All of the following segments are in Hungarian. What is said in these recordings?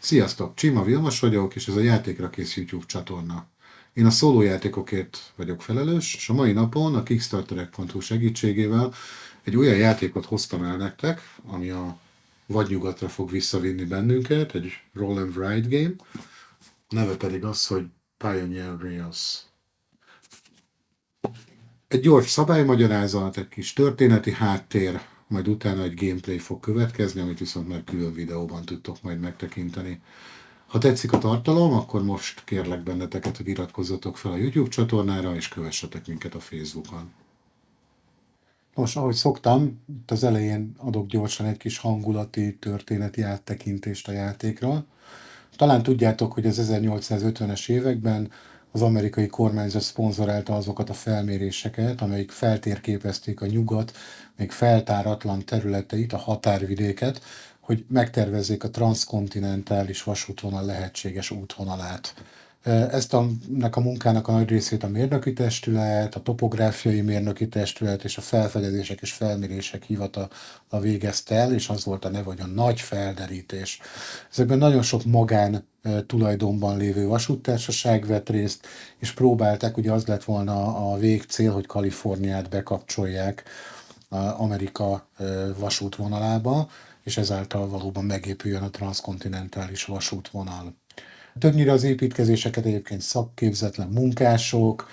Sziasztok! Csima Vilmos vagyok, és ez a Játékra Kész YouTube csatorna. Én a szólójátékokért vagyok felelős, és a mai napon a Kickstarterek.hu segítségével egy olyan játékot hoztam el nektek, ami a vadnyugatra fog visszavinni bennünket, egy roll and ride game, neve pedig az, hogy Pioneer Rails. Egy gyors szabálymagyarázat, egy kis történeti háttér, majd utána egy gameplay fog következni, amit viszont már külön videóban tudtok majd megtekinteni. Ha tetszik a tartalom, akkor most kérlek benneteket, hogy iratkozzatok fel a YouTube csatornára, és kövessetek minket a Facebookon. Most, ahogy szoktam, itt az elején adok gyorsan egy kis hangulati, történeti áttekintést a játékról. Talán tudjátok, hogy az 1850-es években az amerikai kormányzat szponzorálta azokat a felméréseket, amelyik feltérképezték a nyugat, még feltáratlan területeit, a határvidéket, hogy megtervezzék a transzkontinentális vasútvonal lehetséges útvonalát. Ennek a munkának a nagy részét a mérnöki testület, a topográfiai mérnöki testület és a felfedezések és felmérések hivatala végezte el, és az volt a neve, hogy a nagy felderítés. Ezekben nagyon sok magán tulajdonban lévő vasúttársaság vett részt, és próbálták, ugye az lett volna a végcél, hogy Kaliforniát bekapcsolják Amerika vasútvonalába, és ezáltal valóban megépüljön a transzkontinentális vasútvonal. Többnyire az építkezéseket egyébként szakképzetlen munkások,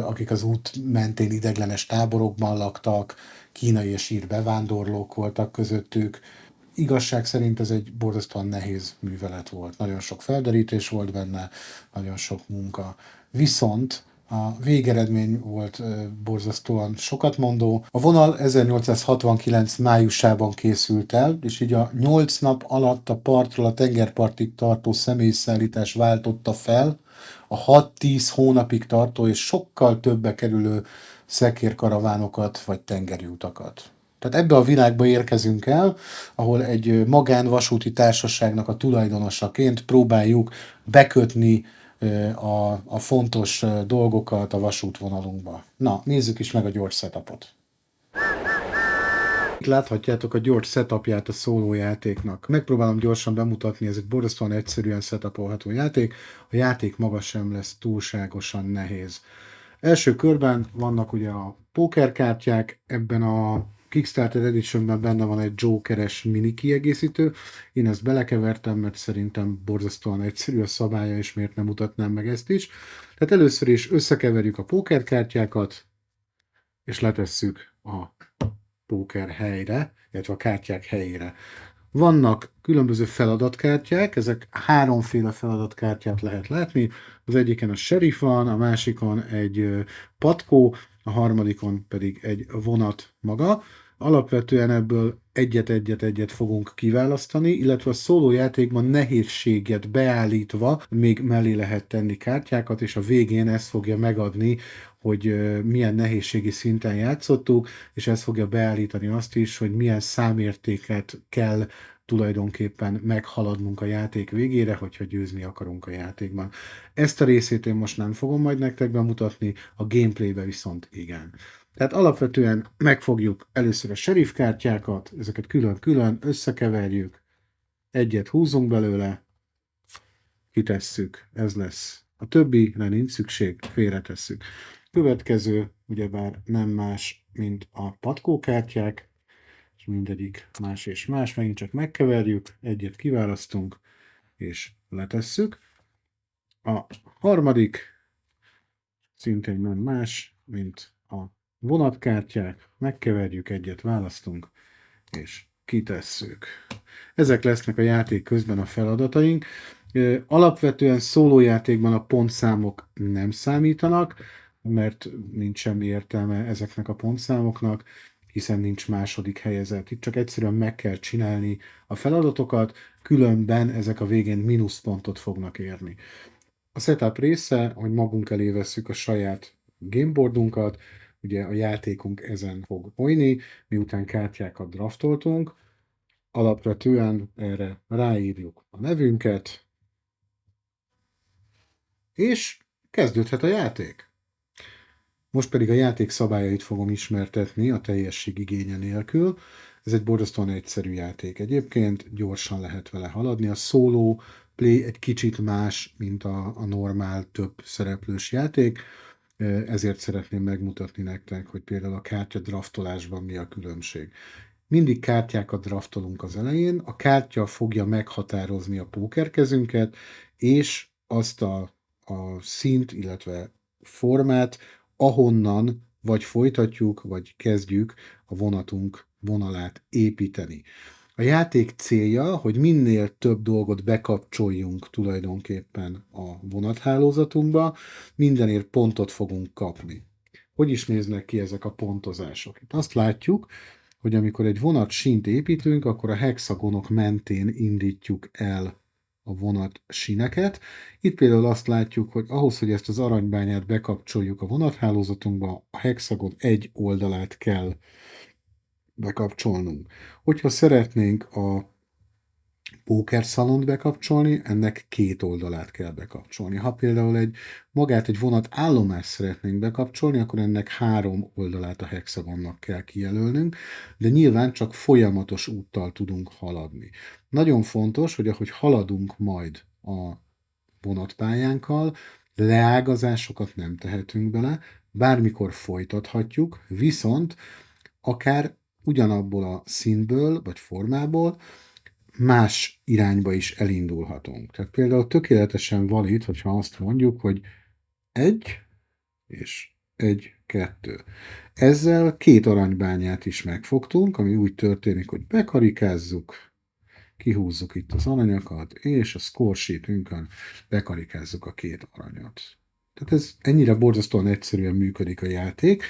akik az út mentén ideglenes táborokban laktak, kínai és ír bevándorlók voltak közöttük. Igazság szerint ez egy borzasztóan nehéz művelet volt. Nagyon sok felderítés volt benne, nagyon sok munka. Viszont a végeredmény volt borzasztóan sokat mondó. A vonal 1869 májusában készült el, és így a 8 nap alatt a partról a tengerpartig tartó személyszállítás váltotta fel a 6-10 hónapig tartó és sokkal többe kerülő szekérkaravánokat vagy tengeri utakat. Tehát ebbe a világba érkezünk el, ahol egy magánvasúti társaságnak a tulajdonosaként próbáljuk bekötni a fontos dolgokat a vasútvonalunkba. Na, nézzük is meg a gyors setupot. Itt láthatjátok a gyors setupját a szólójátéknak. Megpróbálom gyorsan bemutatni, ez egy borzasztóan egyszerűen setupolható játék. A játék maga sem lesz túlságosan nehéz. Első körben vannak ugye a pókerkártyák, ebben a Kickstarter Editionben benne van egy Jokeres mini kiegészítő. Én ezt belekevertem, mert szerintem borzasztóan egyszerű a szabálya, és miért nem mutatnám meg ezt is. Tehát először is összekeverjük a pókerkártyákat, és letesszük a póker helyre, illetve a kártyák helyére. Vannak különböző feladatkártyák, ezek háromféle feladatkártyát lehet látni. Az egyiken a sheriff van, a másikon egy patkó, a harmadikon pedig egy vonat maga. Alapvetően ebből egyet-egyet fogunk kiválasztani, illetve a szólójátékban nehézséget beállítva még mellé lehet tenni kártyákat, és a végén ez fogja megadni, hogy milyen nehézségi szinten játszottuk, és ez fogja beállítani azt is, hogy milyen számértéket kell tulajdonképpen meghaladnunk a játék végére, hogyha győzni akarunk a játékban. Ezt a részét én most nem fogom majd nektek bemutatni, a gameplaybe viszont igen. Tehát alapvetően megfogjuk először a sheriff kártyákat, ezeket külön-külön összekeverjük, egyet húzunk belőle, kitesszük, ez lesz. A többire nincs szükség, félretesszük. Következő, ugyebár nem más, mint a patkókártyák, és mindegyik más és más, megint csak megkeverjük, egyet kiválasztunk, és letesszük. A harmadik szintén nem más, mint a vonatkártyák, megkeverjük, egyet választunk, és kitesszük. Ezek lesznek a játék közben a feladataink. Alapvetően szólójátékban a pontszámok nem számítanak, mert nincs semmi értelme ezeknek a pontszámoknak, hiszen nincs második helyezett. Itt csak egyszerűen meg kell csinálni a feladatokat, különben ezek a végén mínuszpontot fognak érni. A setup része, hogy magunk elé vesszük a saját gameboardunkat, ugye a játékunk ezen fog folyni, miután kártyákat draftoltunk, alapvetően erre ráírjuk a nevünket, és kezdődhet a játék. Most pedig a játék szabályait fogom ismertetni a teljesség igénye nélkül. Ez egy borzasztóan egyszerű játék egyébként, gyorsan lehet vele haladni. A solo play egy kicsit más, mint a normál több szereplős játék, ezért szeretném megmutatni nektek, hogy például a kártya draftolásban mi a különbség. Mindig kártyákat draftolunk az elején, a kártya fogja meghatározni a pókerkezünket, és azt a szint, illetve formát, ahonnan vagy folytatjuk, vagy kezdjük a vonatunk vonalát építeni. A játék célja, hogy minél több dolgot bekapcsoljunk tulajdonképpen a vonathálózatunkba, mindenért pontot fogunk kapni. Hogy is néznek ki ezek a pontozások? Itt azt látjuk, hogy amikor egy vonat sínt építünk, akkor a hexagonok mentén indítjuk el a vonat síneket. Itt például azt látjuk, hogy ahhoz, hogy ezt az aranybányát bekapcsoljuk a vonathálózatunkba, a hexagon egy oldalát kell bekapcsolnunk. Hogyha szeretnénk a pókerszalont bekapcsolni, ennek két oldalát kell bekapcsolni. Ha például magát egy vonat állomást szeretnénk bekapcsolni, akkor ennek három oldalát a hexagonnak kell kijelölnünk, de nyilván csak folyamatos úttal tudunk haladni. Nagyon fontos, hogy ahogy haladunk majd a vonatpályánkkal, leágazásokat nem tehetünk bele, bármikor folytathatjuk, viszont akár ugyanabból a színből vagy formából más irányba is elindulhatunk. Tehát például tökéletesen valid, hogyha azt mondjuk, hogy egy és egy, kettő. Ezzel két aranybányát is megfogtunk, ami úgy történik, hogy bekarikázzuk, kihúzzuk itt az aranyakat, és a score sheetünkön bekarikázzuk a két aranyat. Tehát ez ennyire borzasztóan egyszerűen működik a játék.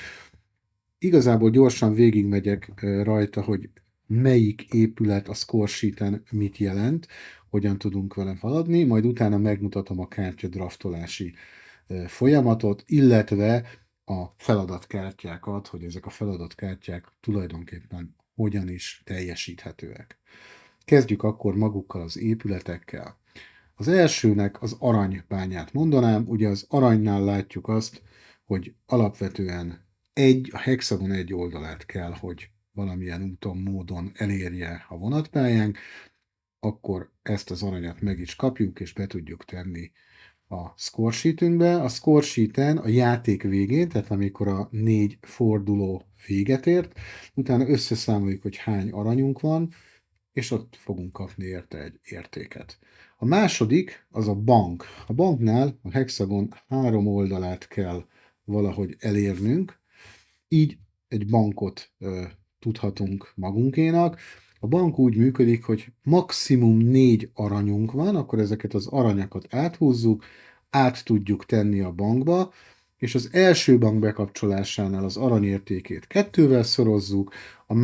Igazából gyorsan végigmegyek rajta, hogy melyik épület a score sheeten mit jelent, hogyan tudunk vele haladni, majd utána megmutatom a kártya draftolási folyamatot, illetve a feladatkártyákat, hogy ezek a feladatkártyák tulajdonképpen hogyan is teljesíthetőek. Kezdjük akkor magukkal az épületekkel. Az elsőnek az aranybányát mondanám, ugye az aranynál látjuk azt, hogy alapvetően a hexagon egy oldalát kell, hogy valamilyen úton, módon elérje a vonatpályánk, akkor ezt az aranyat meg is kapjuk, és be tudjuk tenni a score sheetünkbe. A score sheeten a játék végén, tehát amikor a 4 forduló véget ért, utána összeszámoljuk, hogy hány aranyunk van, és ott fogunk kapni érte egy értéket. A második az a bank. A banknál a hexagon 3 oldalát kell valahogy elérnünk, így egy bankot tudhatunk magunkénak. A bank úgy működik, hogy maximum 4 aranyunk van, akkor ezeket az aranyakat áthúzzuk, át tudjuk tenni a bankba, és az első bank bekapcsolásánál az aranyértékét 2-vel szorozzuk, a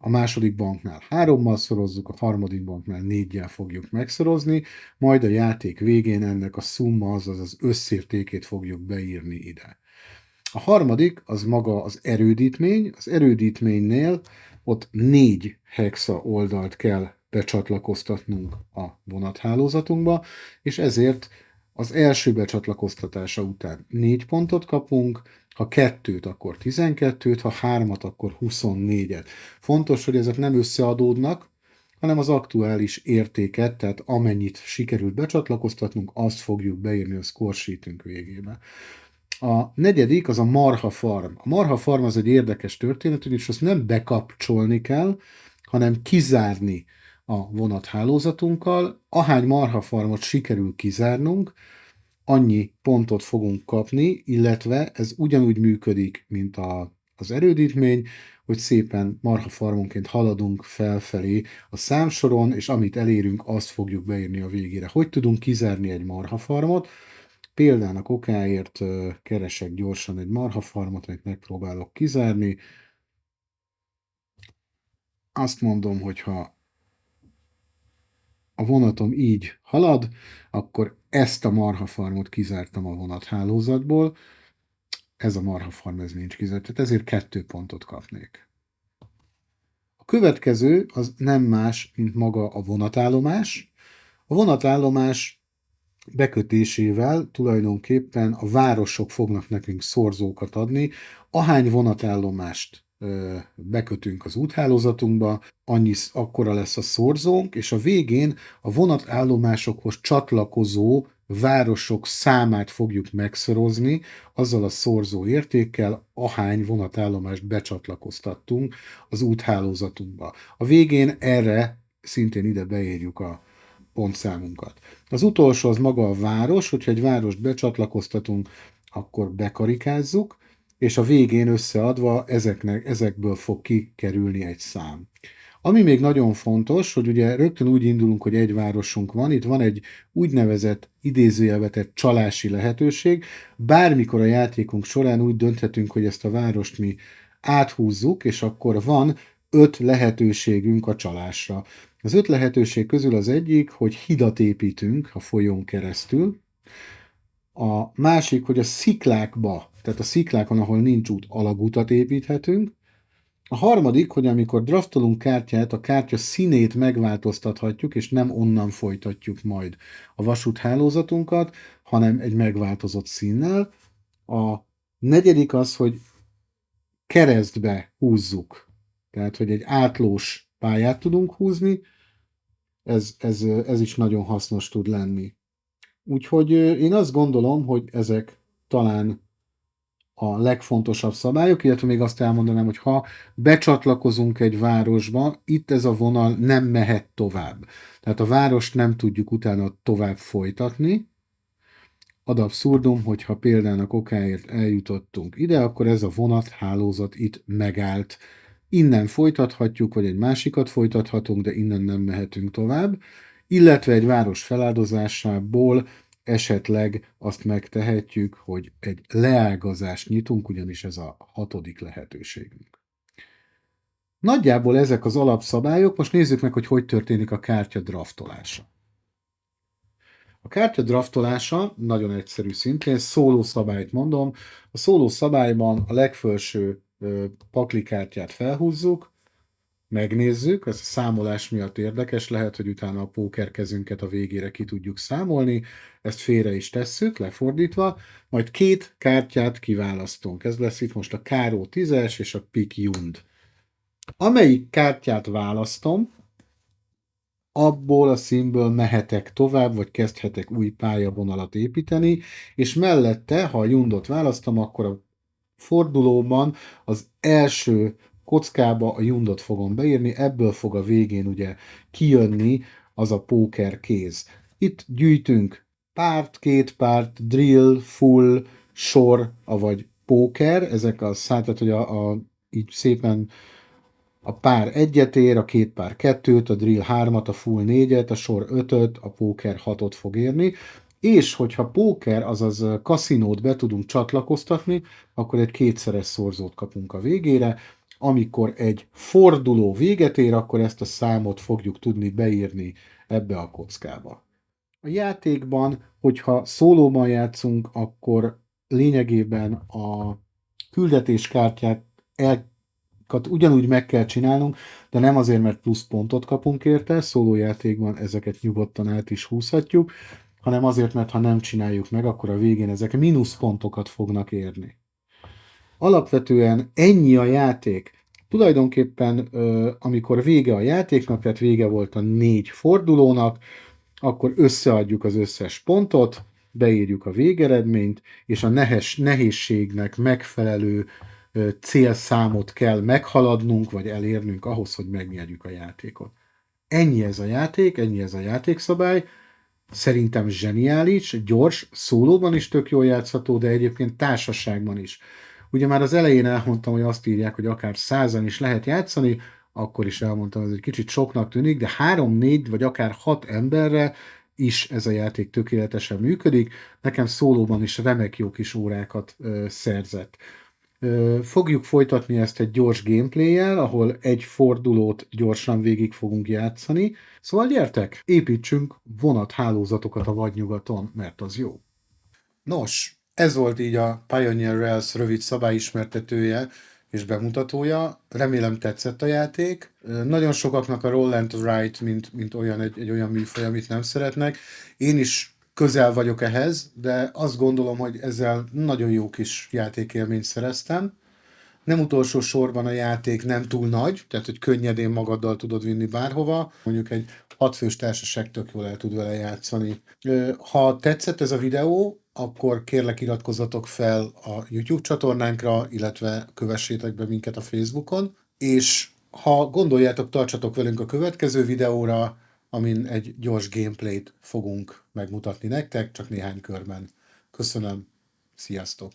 második banknál 3-mal szorozzuk, a harmadik banknál 4-jel fogjuk megszorozni, majd a játék végén ennek a szumma, azaz az összértékét fogjuk beírni ide. A harmadik az maga az erődítmény. Az erődítménynél ott 4 hexa oldalt kell becsatlakoztatnunk a vonathálózatunkba, és ezért az első becsatlakoztatása után 4 pontot kapunk, ha 2-t, akkor 12-t, ha 3-at, akkor 24-et. Fontos, hogy ezek nem összeadódnak, hanem az aktuális értéket, tehát amennyit sikerült becsatlakoztatnunk, azt fogjuk beírni a score sheetünk végébe. A negyedik az a marha farm. A marha farm az egy érdekes történet, ugyanis azt nem bekapcsolni kell, hanem kizárni a vonathálózatunkkal. Ahány marha farmot sikerül kizárnunk, annyi pontot fogunk kapni, illetve ez ugyanúgy működik, mint az erődítmény, hogy szépen marha farmonként haladunk felfelé a számsoron, és amit elérünk, azt fogjuk beírni a végére. Hogy tudunk kizárni egy marha farmot? Példának okáért keresek gyorsan egy marhafarmot, amit megpróbálok kizárni. Azt mondom, hogy ha a vonatom így halad, akkor ezt a marhafarmot kizártam a vonathálózatból. Ez a marhafarm, ez nincs kizárt, tehát ezért 2 pontot kapnék. A következő az nem más, mint maga a vonatállomás. A vonatállomás bekötésével tulajdonképpen a városok fognak nekünk szorzókat adni. Ahány vonatállomást bekötünk az úthálózatunkba, akkora lesz a szorzónk, és a végén a vonatállomásokhoz csatlakozó városok számát fogjuk megszorozni azzal a szorzó értékkel, ahány vonatállomást becsatlakoztattunk az úthálózatunkba. A végén erre szintén ide beírjuk a pontszámunkat. Az utolsó az maga a város, hogyha egy várost becsatlakoztatunk, akkor bekarikázzuk, és a végén összeadva ezekből fog kikerülni egy szám. Ami még nagyon fontos, hogy ugye rögtön úgy indulunk, hogy egy városunk van, itt van egy úgynevezett idézőjelvetett csalási lehetőség. Bármikor a játékunk során úgy dönthetünk, hogy ezt a várost mi áthúzzuk, és akkor van 5 lehetőségünk a csalásra. Az 5 lehetőség közül az egyik, hogy hidat építünk a folyón keresztül, a másik, hogy a sziklákba, tehát a sziklákon, ahol nincs út, alagutat építhetünk. A harmadik, hogy amikor draftolunk kártyát, a kártya színét megváltoztathatjuk, és nem onnan folytatjuk majd a vasúthálózatunkat, hanem egy megváltozott színnel. A negyedik az, hogy keresztbe húzzuk, tehát hogy egy átlós pályát tudunk húzni, ez is nagyon hasznos tud lenni. Úgyhogy én azt gondolom, hogy ezek talán a legfontosabb szabályok, illetve még azt elmondanám, hogy ha becsatlakozunk egy városba, itt ez a vonal nem mehet tovább. Tehát a várost nem tudjuk utána tovább folytatni. Ad abszurdum, hogyha példának okáért eljutottunk ide, akkor ez a vonathálózat itt megállt. Innen folytathatjuk, vagy egy másikat folytathatunk, de innen nem mehetünk tovább. Illetve egy város feláldozásából esetleg azt megtehetjük, hogy egy leágazást nyitunk, ugyanis ez a 6. lehetőségünk. Nagyjából ezek az alapszabályok, most nézzük meg, hogy történik a kártya draftolása. A kártya draftolása nagyon egyszerű szintén, szóló szabályt mondom. A szóló szabályban a legfelső paklikártyát felhúzzuk, megnézzük, ez a számolás miatt érdekes, lehet, hogy utána a pókerkezünket a végére ki tudjuk számolni, ezt félre is tesszük, lefordítva, majd 2 kártyát kiválasztunk. Ez lesz itt most a káró 10-es és a pik jund. Amelyik kártyát választom, abból a színből mehetek tovább, vagy kezdhetek új pályavonalat építeni, és mellette, ha a jundot választom, akkor a fordulóban az első kockába a jundot fogom beírni, ebből fog a végén ugye kijönni az a póker kéz. Itt gyűjtünk párt, 2 párt, drill, full, sor, avagy póker, ezek a tehát, hogy így szépen a pár 1-et ér, a 2 pár 2-t, a drill 3-at, a full 4-et, a sor 5-öt, a póker 6-ot fog érni, és hogyha póker, azaz kaszinót be tudunk csatlakoztatni, akkor egy 2-szeres szorzót kapunk a végére. Amikor egy forduló véget ér, akkor ezt a számot fogjuk tudni beírni ebbe a kockába. A játékban, hogyha szólóban játszunk, akkor lényegében a küldetéskártyát ugyanúgy meg kell csinálnunk, de nem azért, mert plusz pontot kapunk érte, szólójátékban ezeket nyugodtan át is húzhatjuk, hanem azért, mert ha nem csináljuk meg, akkor a végén ezek mínuszpontokat fognak érni. Alapvetően ennyi a játék. Tulajdonképpen, amikor vége a játéknak, tehát vége volt a 4 fordulónak, akkor összeadjuk az összes pontot, beírjuk a végeredményt, és a nehézségnek megfelelő célszámot kell meghaladnunk, vagy elérnünk ahhoz, hogy megnyerjük a játékot. Ennyi ez a játék, ennyi ez a játékszabály. Szerintem zseniális, gyors, szólóban is tök jól játszható, de egyébként társaságban is. Ugye már az elején elmondtam, hogy azt írják, hogy akár 100-an is lehet játszani, akkor is elmondtam, hogy ez egy kicsit soknak tűnik, de 3-4 vagy akár 6 emberre is ez a játék tökéletesen működik. Nekem szólóban is remek jó kis órákat szerzett. Fogjuk folytatni ezt egy gyors gameplay-jel, ahol egy fordulót gyorsan végig fogunk játszani. Szóval gyertek, építsünk vonathálózatokat a vadnyugaton, mert az jó. Nos, ez volt így a Pioneer Rails rövid szabályismertetője és bemutatója. Remélem tetszett a játék. Nagyon sokaknak a roll and write, mint olyan egy olyan műfaj, amit nem szeretnek. Én is közel vagyok ehhez, de azt gondolom, hogy ezzel nagyon jó kis játékélményt szereztem. Nem utolsó sorban a játék nem túl nagy, tehát hogy könnyedén magaddal tudod vinni bárhova. Mondjuk egy 6 fős társaság tök jól el tud vele játszani. Ha tetszett ez a videó, akkor kérlek iratkozzatok fel a YouTube csatornánkra, illetve kövessétek be minket a Facebookon, és ha gondoljátok, tartsatok velünk a következő videóra, amin egy gyors gameplayt fogunk megmutatni nektek, csak néhány körben. Köszönöm, sziasztok!